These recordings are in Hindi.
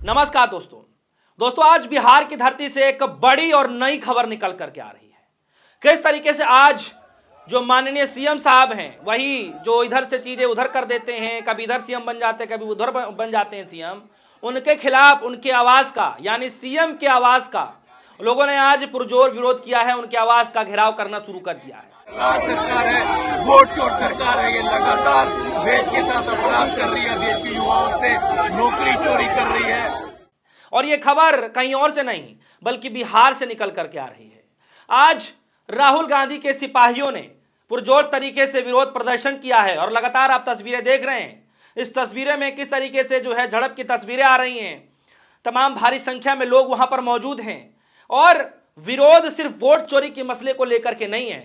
नमस्कार दोस्तों आज बिहार की धरती से एक बड़ी और नई खबर निकल करके आ रही है। किस तरीके से आज जो माननीय सीएम साहब हैं, वही जो इधर से चीजें उधर कर देते हैं, कभी इधर सीएम बन जाते हैं, कभी उधर बन जाते हैं सीएम, उनके खिलाफ उनकी आवाज का यानी सीएम की आवाज का लोगों ने आज पुरजोर विरोध किया है। उनकी आवाज का घेराव करना शुरू कर दिया है। सरकार है, वोट चोर सरकार है। ये लगातार देश के साथ अपराध कर रही है, देश के युवाओं से नौकरी चोरी कर रही है। और ये खबर कहीं और से नहीं बल्कि बिहार से निकल करके आ रही है। आज राहुल गांधी के सिपाहियों ने पुरजोर तरीके से विरोध प्रदर्शन किया है और लगातार आप तस्वीरें देख रहे हैं। इस तस्वीरें में किस तरीके से जो है झड़प की तस्वीरें आ रही हैं। तमाम भारी संख्या में लोग वहां पर मौजूद हैं और विरोध सिर्फ वोट चोरी के मसले को लेकर के नहीं है,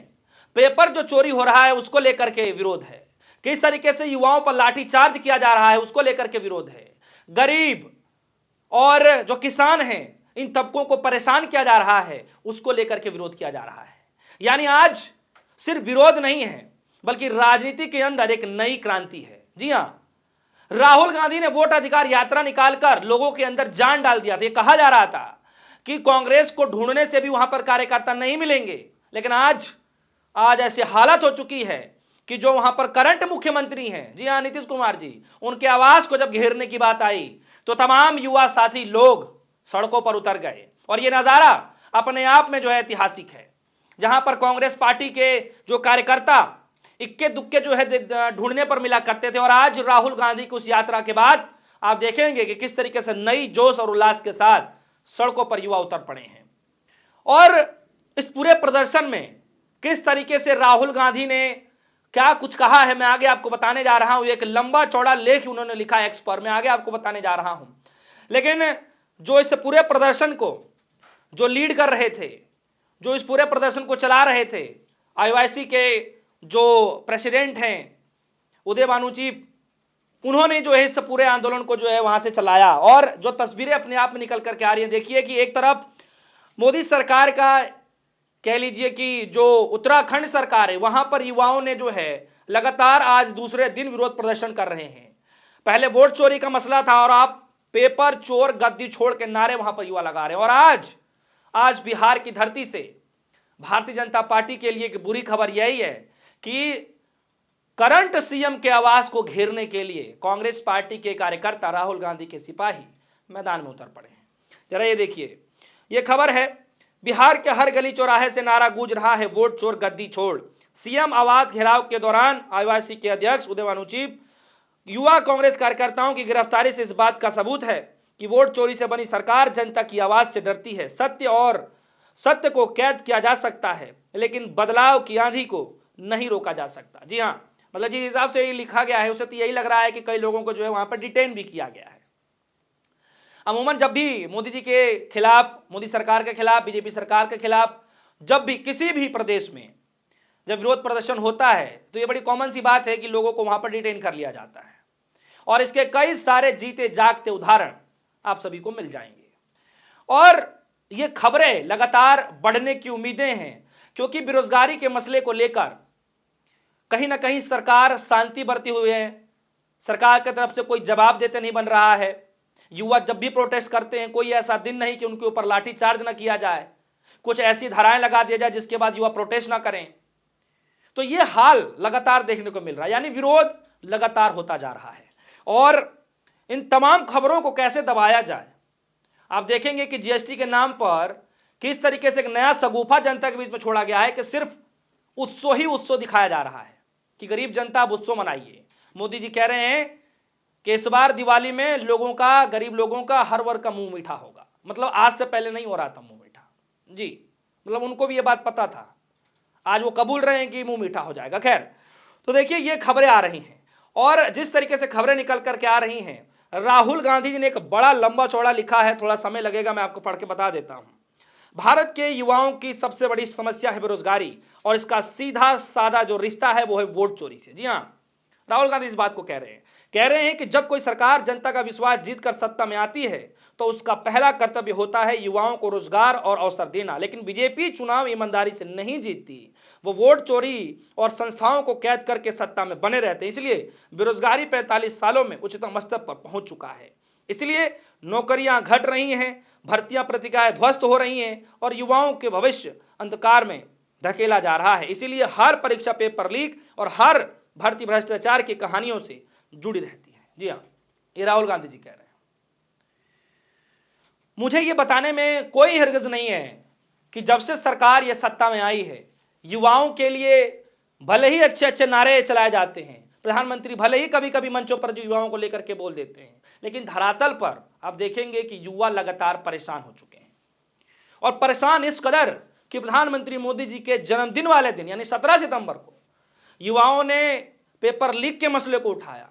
पेपर जो चोरी हो रहा है उसको लेकर के विरोध है। किस तरीके से युवाओं पर लाठीचार्ज किया जा रहा है उसको लेकर के विरोध है। गरीब और जो किसान हैं, इन तबकों को परेशान किया जा रहा है उसको लेकर के विरोध किया जा रहा है। यानी आज सिर्फ विरोध नहीं है बल्कि राजनीति के अंदर एक नई क्रांति है। जी हां, राहुल गांधी ने वोट अधिकार यात्रा निकालकर लोगों के अंदर जान डाल दिया था। ये कहा जा रहा था कि कांग्रेस को ढूंढने से भी वहां पर कार्यकर्ता नहीं मिलेंगे, लेकिन आज ऐसी हालत हो चुकी है कि जो वहां पर करंट मुख्यमंत्री हैं, जी हां नीतीश कुमार जी, उनके आवास को जब घेरने की बात आई तो तमाम युवा साथी लोग सड़कों पर उतर गए। और यह नजारा अपने आप में जो है ऐतिहासिक है, जहां पर कांग्रेस पार्टी के जो कार्यकर्ता इक्के दुक्के जो है ढूंढने पर मिला करते थे, और आज राहुल गांधी की उस यात्रा के बाद आप देखेंगे कि किस तरीके से नई जोश और उल्लास के साथ सड़कों पर युवा उतर पड़े हैं। और इस पूरे प्रदर्शन में किस तरीके से राहुल गांधी ने क्या कुछ कहा है, मैं आगे आपको बताने जा रहा हूं। एक लंबा चौड़ा लेख उन्होंने लिखा एक्स पर, मैं आगे आपको बताने जा रहा हूं। लेकिन जो इस पूरे प्रदर्शन को जो लीड कर रहे थे, जो इस पूरे प्रदर्शन को चला रहे थे, आईओआईसी के जो प्रेसिडेंट हैं उदय भानुची, उन्होंने जो है इस पूरे आंदोलन को जो है वहां से चलाया। और जो तस्वीरें अपने आप में निकल करके आ रही है, देखिए कि एक तरफ मोदी सरकार का कह लीजिए कि जो उत्तराखंड सरकार है, वहां पर युवाओं ने जो है लगातार आज दूसरे दिन विरोध प्रदर्शन कर रहे हैं। पहले वोट चोरी का मसला था और आप पेपर चोर गद्दी छोड़ के नारे वहां पर युवा लगा रहे हैं। और आज बिहार की धरती से भारतीय जनता पार्टी के लिए एक बुरी खबर यही है कि करंट सीएम के आवास को घेरने के लिए कांग्रेस पार्टी के कार्यकर्ता, राहुल गांधी के सिपाही मैदान में उतर पड़े हैं। जरा ये देखिए, ये खबर है, बिहार के हर गली चौराहे से नारा गूंज रहा है, वोट चोर गद्दी छोड़। सीएम आवास घेराव के दौरान आईओआईसी के अध्यक्ष उदय भानुची, युवा कांग्रेस कार्यकर्ताओं की गिरफ्तारी से इस बात का सबूत है कि वोट चोरी से बनी सरकार जनता की आवाज से डरती है। सत्य को कैद किया जा सकता है लेकिन बदलाव की आंधी को नहीं रोका जा सकता। जी हाँ, मतलब जिस हिसाब से ये लिखा गया है उससे तो यही लग रहा है कि कई लोगों को जो है वहां पर डिटेन भी किया गया है। अमूमन जब भी मोदी जी के खिलाफ, मोदी सरकार के खिलाफ, बीजेपी सरकार के खिलाफ जब भी किसी भी प्रदेश में जब विरोध प्रदर्शन होता है तो ये बड़ी कॉमन सी बात है कि लोगों को वहां पर डिटेन कर लिया जाता है। और इसके कई सारे जीते जागते उदाहरण आप सभी को मिल जाएंगे। और ये खबरें लगातार बढ़ने की उम्मीदें हैं क्योंकि बेरोजगारी के मसले को लेकर कहीं ना कहीं सरकार शांति बरती हुई है। सरकार की तरफ से कोई जवाब देते नहीं बन रहा है। युवा जब भी प्रोटेस्ट करते हैं, कोई ऐसा दिन नहीं कि उनके ऊपर लाठी चार्ज ना किया जाए, कुछ ऐसी धाराएं लगा दिया जाए जिसके बाद युवा प्रोटेस्ट ना करें। तो ये हाल लगातार देखने को मिल रहा है, यानी विरोध लगातार होता जा रहा है। और इन तमाम खबरों को कैसे दबाया जाए, आप देखेंगे कि जीएसटी के नाम पर किस तरीके से एक नया सगुफा जनता के बीच में छोड़ा गया है कि सिर्फ उत्सव ही उत्सव दिखाया जा रहा है कि गरीब जनता अब उत्सव मनाइए। मोदी जी कह रहे हैं कि इस बार दिवाली में लोगों का, गरीब लोगों का, हर वर्ग का मुंह मीठा होगा। मतलब आज से पहले नहीं हो रहा था मुंह मीठा जी, मतलब उनको भी ये बात पता था, आज वो कबूल रहे हैं कि मुंह मीठा हो जाएगा। खैर, तो देखिए ये खबरें आ रही हैं और जिस तरीके से खबरें निकल करके आ रही हैं, राहुल गांधी जी ने एक बड़ा लंबा चौड़ा लिखा है, थोड़ा समय लगेगा, मैं आपको पढ़ के बता देता हूं। भारत के युवाओं की सबसे बड़ी समस्या है बेरोजगारी और इसका सीधा साधा जो रिश्ता है वो है वोट चोरी से। जी हां, राहुल गांधी इस बात को कह रहे हैं कि जब कोई सरकार जनता का विश्वास जीतकर सत्ता में आती है तो उसका पहला कर्तव्य होता है युवाओं को रोजगार और अवसर देना। लेकिन बीजेपी चुनाव ईमानदारी से नहीं जीतती, वो वोट चोरी और संस्थाओं को कैद करके सत्ता में बने रहते हैं। इसलिए बेरोजगारी 45 सालों में उच्चतम स्तर पर पहुंच चुका है। इसलिए नौकरियां घट रही हैं, भर्तियां प्रतिकाएं ध्वस्त हो रही हैं और युवाओं के भविष्य अंधकार में धकेला जा रहा है। इसीलिए हर परीक्षा पेपर लीक और हर भर्ती भ्रष्टाचार की कहानियों से जुड़ी रहती है। जी हाँ, ये राहुल गांधी जी कह रहे हैं। मुझे ये बताने में कोई हरगिज नहीं है कि जब से सरकार ये सत्ता में आई है, युवाओं के लिए भले ही अच्छे अच्छे नारे चलाए जाते हैं, प्रधानमंत्री भले ही कभी कभी मंचों पर जो युवाओं को लेकर के बोल देते हैं, लेकिन धरातल पर आप देखेंगे कि युवा लगातार परेशान हो चुके हैं। और परेशान इस कदर कि प्रधानमंत्री मोदी जी के जन्मदिन वाले दिन यानी 17 सितंबर को युवाओं ने पेपर लीक के मसले को उठाया,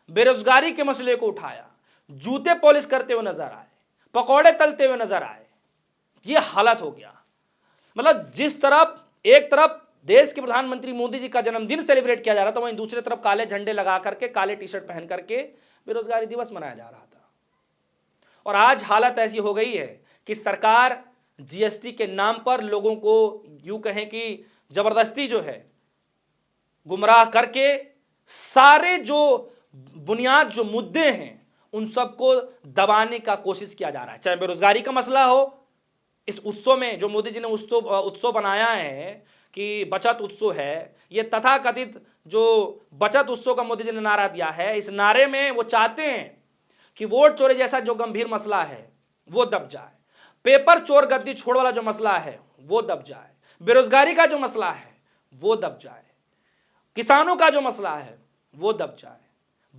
बेरोजगारी के मसले को उठाया, जूते पॉलिश करते हुए नजर आए, पकौड़े तलते हुए नजर आए। ये हालत हो गया। मतलब जिस तरफ एक तरफ देश के प्रधानमंत्री मोदी जी का जन्मदिन सेलिब्रेट किया जा रहा था, वहीं दूसरी तरफ काले झंडे लगा करके, काले टी शर्ट पहन करके बेरोजगारी दिवस मनाया जा रहा था। और आज हालत ऐसी हो गई है कि सरकार जीएसटी के नाम पर लोगों को यूं कहें कि जबरदस्ती जो है गुमराह करके सारे जो बुनियाद जो मुद्दे हैं उन सबको दबाने का कोशिश किया जा रहा है। चाहे बेरोजगारी का मसला हो, इस उत्सव में जो मोदी जी ने उत्सव बनाया है कि बचत उत्सव है, ये तथाकथित जो बचत उत्सव का मोदी जी ने नारा दिया है, इस नारे में वो चाहते हैं कि वोट चोरी जैसा जो गंभीर मसला है वो दब जाए, पेपर चोर गद्दी छोड़ वाला जो मसला है वो दब जाए, बेरोजगारी का जो मसला है वो दब जाए, किसानों का जो मसला है वो दब जाए,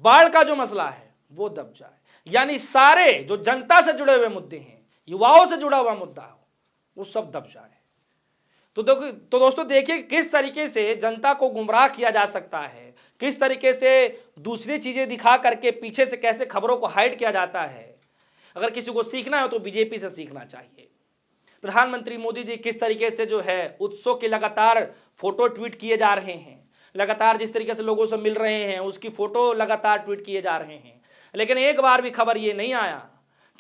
बाढ़ का जो मसला है वो दब जाए। यानी सारे जो जनता से जुड़े हुए मुद्दे हैं, युवाओं से जुड़ा हुआ मुद्दा हो, वो सब दब जाए। तो दोस्तों देखिए किस तरीके से जनता को गुमराह किया जा सकता है, किस तरीके से दूसरी चीजें दिखा करके पीछे से कैसे खबरों को हाइड किया जाता है। अगर किसी को सीखना है तो बीजेपी से सीखना चाहिए। प्रधानमंत्री मोदी जी किस तरीके से जो है उत्सव के लगातार फोटो ट्वीट किए जा रहे हैं, लगातार जिस तरीके से लोगों से मिल रहे हैं उसकी फोटो लगातार ट्वीट किए जा रहे हैं, लेकिन एक बार भी खबर ये नहीं आया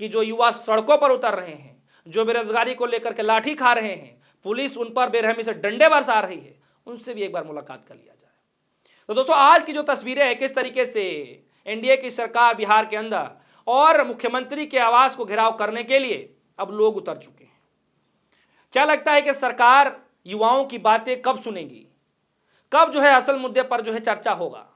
कि जो युवा सड़कों पर उतर रहे हैं, जो बेरोजगारी को लेकर के लाठी खा रहे हैं, पुलिस उन पर बेरहमी से डंडे बरसा रही है, उनसे भी एक बार मुलाकात कर लिया जाए। तो दोस्तों आज की जो तस्वीरें हैं किस तरीके से एनडीए की सरकार बिहार के अंदर और मुख्यमंत्री के आवास को घेराव करने के लिए अब लोग उतर चुके हैं। क्या लगता है कि सरकार युवाओं की बातें कब सुनेगी, कब जो है असल मुद्दे पर जो है चर्चा होगा?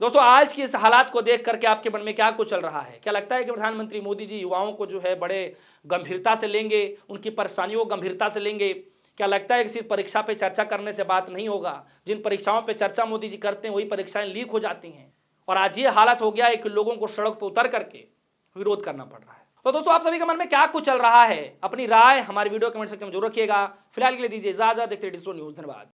दोस्तों आज की इस हालात को देख करके आपके मन में क्या कुछ चल रहा है? क्या लगता है कि प्रधानमंत्री मोदी जी युवाओं को जो है बड़े गंभीरता से लेंगे, उनकी परेशानियों को गंभीरता से लेंगे? क्या लगता है कि सिर्फ परीक्षा पे चर्चा करने से बात नहीं होगा? जिन परीक्षाओं पे चर्चा मोदी जी करते हैं वही परीक्षाएं लीक हो जाती हैं और आज ये हालत हो गया है कि लोगों को सड़क पर उतर करके विरोध करना पड़ रहा है। तो दोस्तों आप सभी के मन में क्या कुछ चल रहा है? अपनी राय हमारे वीडियो कमेंट सेक्शन में जरूर रखिएगा। फिलहाल के लिए दीजिए इजाजत। देखते रहिए डिजिटल न्यूज़। धन्यवाद।